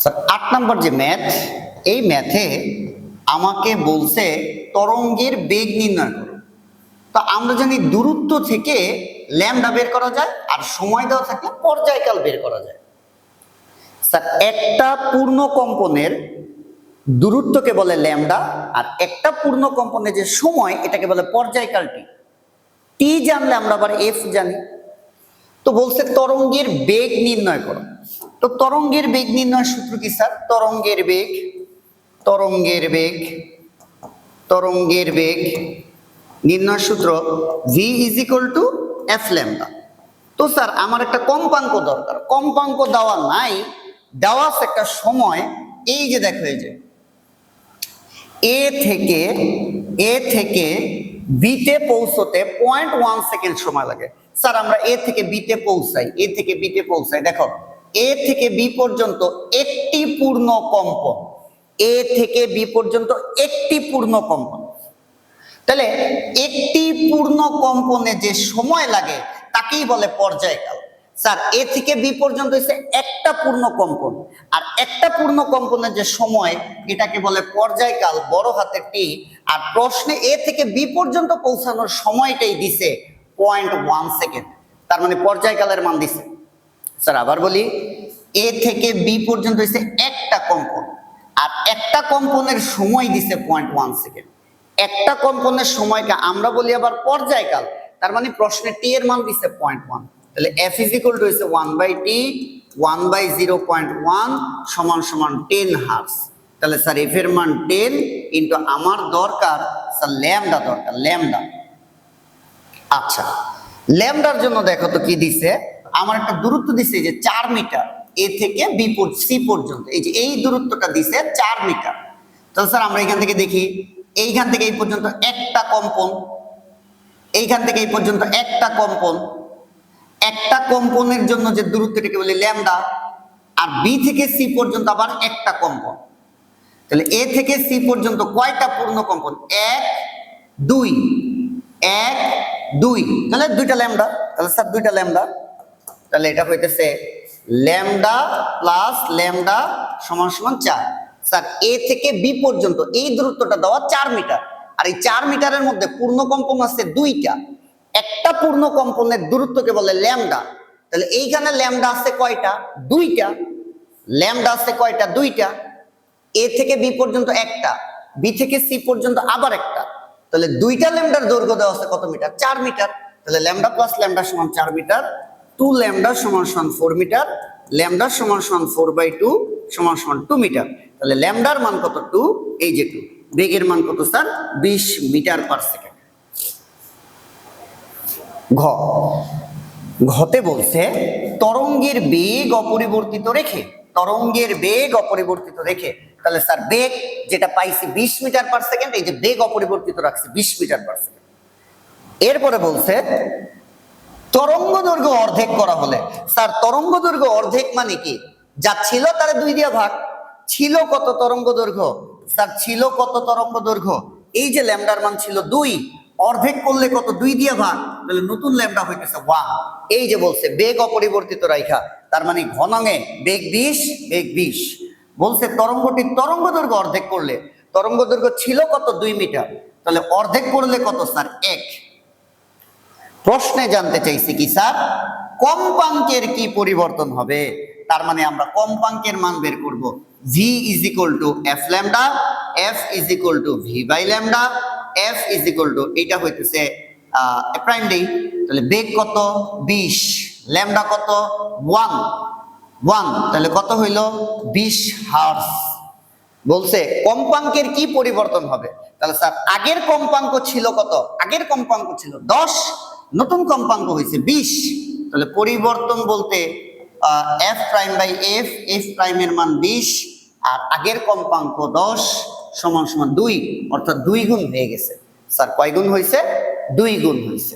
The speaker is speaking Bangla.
স্যার 8 নম্বর যে ম্যাথ, এই ম্যাথে আমাকে বলছে তরঙ্গের বেগ নির্ণয় করো। তো আমরা জানি দূরত্ব থেকে ল্যামডা বের করা যায়, আর সময় দেওয়া থাকলে পর্যায়কাল বের করা যায়। স্যার একটা পূর্ণ কম্পনের দূরত্বকে বলে ল্যামডা, আর একটা পূর্ণ কম্পনের যে সময় এটাকে বলে পর্যায়কাল টি। টি জানলে আমরা আবার এফ জানি। তো বলছে তরঙ্গের বেগ নির্ণয় করো। তো তরঙ্গের বেগ নির্ণয়ের সূত্র কি স্যার? তরঙ্গের বেগ নির্ণয় সূত্র V is equal to F lambda. তো স্যার আমার একটা কম্পাঙ্ক দরকার, কম্পাঙ্ক দেওয়া নাই, দেওয়া আছে একটা সময়। এই যে দেখো, এই যে এ থেকে বিতে পৌঁছতে 0.1 সেকেন্ড সময় লাগে। স্যার আমরা এ থেকে বিতে পৌঁছাই, দেখো এ থেকে বি পর্যন্ত একটি পূর্ণ কম্পন, এ থেকে বি পর্যন্ত একটি পূর্ণ কম্পন। তাহলে একটি পূর্ণ কম্পনে যে সময় লাগে তাকেই বলে পর্যায়কাল। স্যার এ থেকে বি পর্যন্ত হচ্ছে একটা পূর্ণ কম্পন, আর একটা পূর্ণ কম্পনের যে সময় এটাকে বলে পর্যায়কাল, বড় হাতের টি। আর প্রশ্নে এ থেকে বি পর্যন্ত পৌঁছানোর সময়টাই দিছে 0.1 সেকেন্ড, তার মানে পর্যায়কালের মান দিছে। স্যার আবার বলি, এ থেকে বি পর্যন্ত হচ্ছে একটা কম্পন, আর একটা কম্পনের সময় দিছে 0.1 সেকেন্ড। একটা কম্পনের সময়কে আমরা বলি আবার পর্যায়কাল, তার মানে প্রশ্নে টি এর মান দিছে 0.1। তাহলে এফ ইজ ইকুয়াল টু হচ্ছে 1/t 1/0.1 সমান সমান 10 হার্টজ। তাহলে স্যার এফ এর মান 10 ইনটু আমার দরকার স্যার ল্যামডা দরকার, ল্যামডা। আচ্ছা, ল্যামডার জন্য দেখো তো কি দিছে, আমার একটা দূরত্ব দিছে যে 4 মিটার, এ থেকে বি সি পর্যন্ত। এই যে এই দূরত্বটা দিছে 4 মিটার। তাহলে স্যার আমরা এখান থেকে দেখি, এইখান থেকে এই পর্যন্ত একটা কম্পন, এইখান থেকে এই পর্যন্ত একটা কম্পন। একটা কম্পনের জন্য যে দূরত্বটাকে বলি ল্যামডা, আর বি থেকে সি পর্যন্ত আবার একটা কম্পন। তাহলে এ থেকে সি পর্যন্ত কয়টা পূর্ণ কম্পন? 1 2 1 2, তাহলে দুইটা ল্যামডা। তাহলে স্যার দুইটা ল্যামডা, তাহলে এটা হইতেছে ল্যামডা প্লাস ল্যামডা সমান সমান 4। স্যার এ থেকে বি পর্যন্ত এই দূরত্বটা দেওয়া 4 মিটার, আর এই 4 মিটারের মধ্যে পূর্ণ কম্পন আছে দুইটা। একটা পূর্ণ কম্পনের দূরত্বকে বলে ল্যামডা। তাহলে এইখানে ল্যামডা আছে কয়টা? দুইটা। ল্যামডা আছে কয়টা? দুইটা। এ থেকে বি পর্যন্ত একটা, বি থেকে সি পর্যন্ত আবার একটা। তাহলে দুইটা ল্যামডার দৈর্ঘ্য দেওয়া আছে কত মিটার? 4 মিটার। তাহলে ল্যামডা প্লাস ল্যামডা সমান 4 মিটার, 2 ল্যামডা সমান সমান 4 মিটার, ল্যামডা সমান সমান 4/2 সমান সমান 2 মিটার। তাহলে ল্যামডার মান কত? 2, এই যে 2। বেগের মান কত স্যার? 20 metre per second. ঘতে বলছে তরঙ্গের বেগ অপরিবর্তিত রেখে, তাহলে স্যার বেগ যেটা পাইছি 20 মিটার পার সেকেন্ড, এই যে বেগ অপরিবর্তিত রাখছি 20 মিটার পার সেকেন্ড। এরপরে বলছে তরঙ্গ দৈর্ঘ্য অর্ধেক করা হলে। স্যার তরঙ্গ দৈর্ঘ্য অর্ধেক মানে কি? যা ছিল তারে 2 দিয়ে ভাগ। ছিল কত তরঙ্গ দৈর্ঘ্য? স্যার ছিল কত তরঙ্গ দৈর্ঘ্য? এই যে ল্যামডার মান ছিল 2, অর্ধেক করলে কত? 2 দিয়ে ভাগ। তাহলে নতুন ল্যামডা হইতেছে 1। এই যে বলছে বেগ অপরিবর্তিত রাখা, তার মানে ঘনঙে বেগ 20 বলছে তরঙ্গটির তরঙ্গ দৈর্ঘ্য অর্ধেক করলে, তরঙ্গ দৈর্ঘ্য ছিল কত? 2 মিটার, তাহলে অর্ধেক করলে কত স্যার? 1। প্রশ্নে জানতে চাইছি কি স্যার? কম্পাঙ্কের কি পরিবর্তন হবে? তার মানে আমরা কম্পাঙ্কের মান বের করব। v is equal to F lambda, F is equal to V by lambda, F is equal to এটা হইতেছে প্রাইম ডে। তাহলে বেগ কত? 20, ল্যামডা কত? 1, তাহলে কত হইল? 20 হার্টজ। বলছে কম্পাঙ্কের কি পরিবর্তন হবে? তাহলে স্যার আগের কম্পাঙ্ক ছিল কত? আগের কম্পাঙ্ক ছিল 10, নতুন কম্পাঙ্ক হয়েছে 20। তাহলে পরিবর্তন বলতে F prime by F, F প্রাইমের মান 20, আর আগের কম্পাঙ্ক 10 সমান সমান 2, অর্থাৎ 2 গুণ হয়ে গেছে। স্যার কয় গুণ হয়েছে? 2 গুণ হয়েছে।